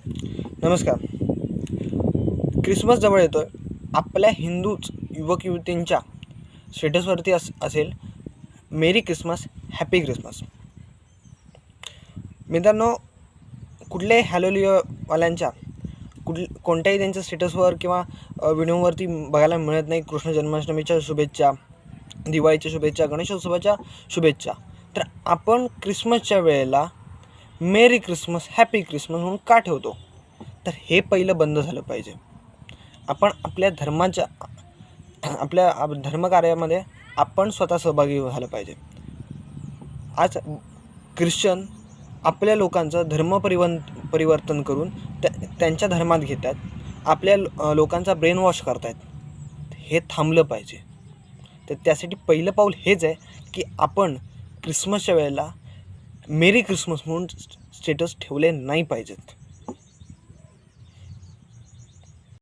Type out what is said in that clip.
नमस्कार. क्रिसमस जवळ येतोय. आपल्या हिंदूच युवक युवतींच्या स्टेटसवरती असेल मेरी क्रिसमस, हॅपी क्रिसमस. मित्रांनो, कुठल्याही हॅलोलिओवाल्यांच्या कोणत्याही त्यांच्या स्टेटसवर किंवा व्हिडिओवरती बघायला मिळत नाही कृष्ण जन्माष्टमीच्या शुभेच्छा, दिवाळीच्या शुभेच्छा, गणेशोत्सवाच्या शुभेच्छा. तर आपण क्रिसमसच्या वेळेला मेरी क्रिसमस, हॅपी क्रिसमस म्हणून का ठेवतो? तर हे पहिलं बंद झालं पाहिजे. आपण आपल्या धर्मकार्यामध्ये आपण स्वतः सहभागी झालं पाहिजे. आज ख्रिश्चन आपल्या लोकांचं परिवर्तन करून त्यांच्या धर्मात घेत आहेत. आपल्या लोकांचा ब्रेन वॉश करत आहेत. हे थांबलं पाहिजे. तर त्यासाठी पहिलं पाऊल हेच आहे की आपण क्रिसमसच्या वेळेला मेरी क्रिसमस म्हणून स्टेटस ठेवले नाही पाहिजेत.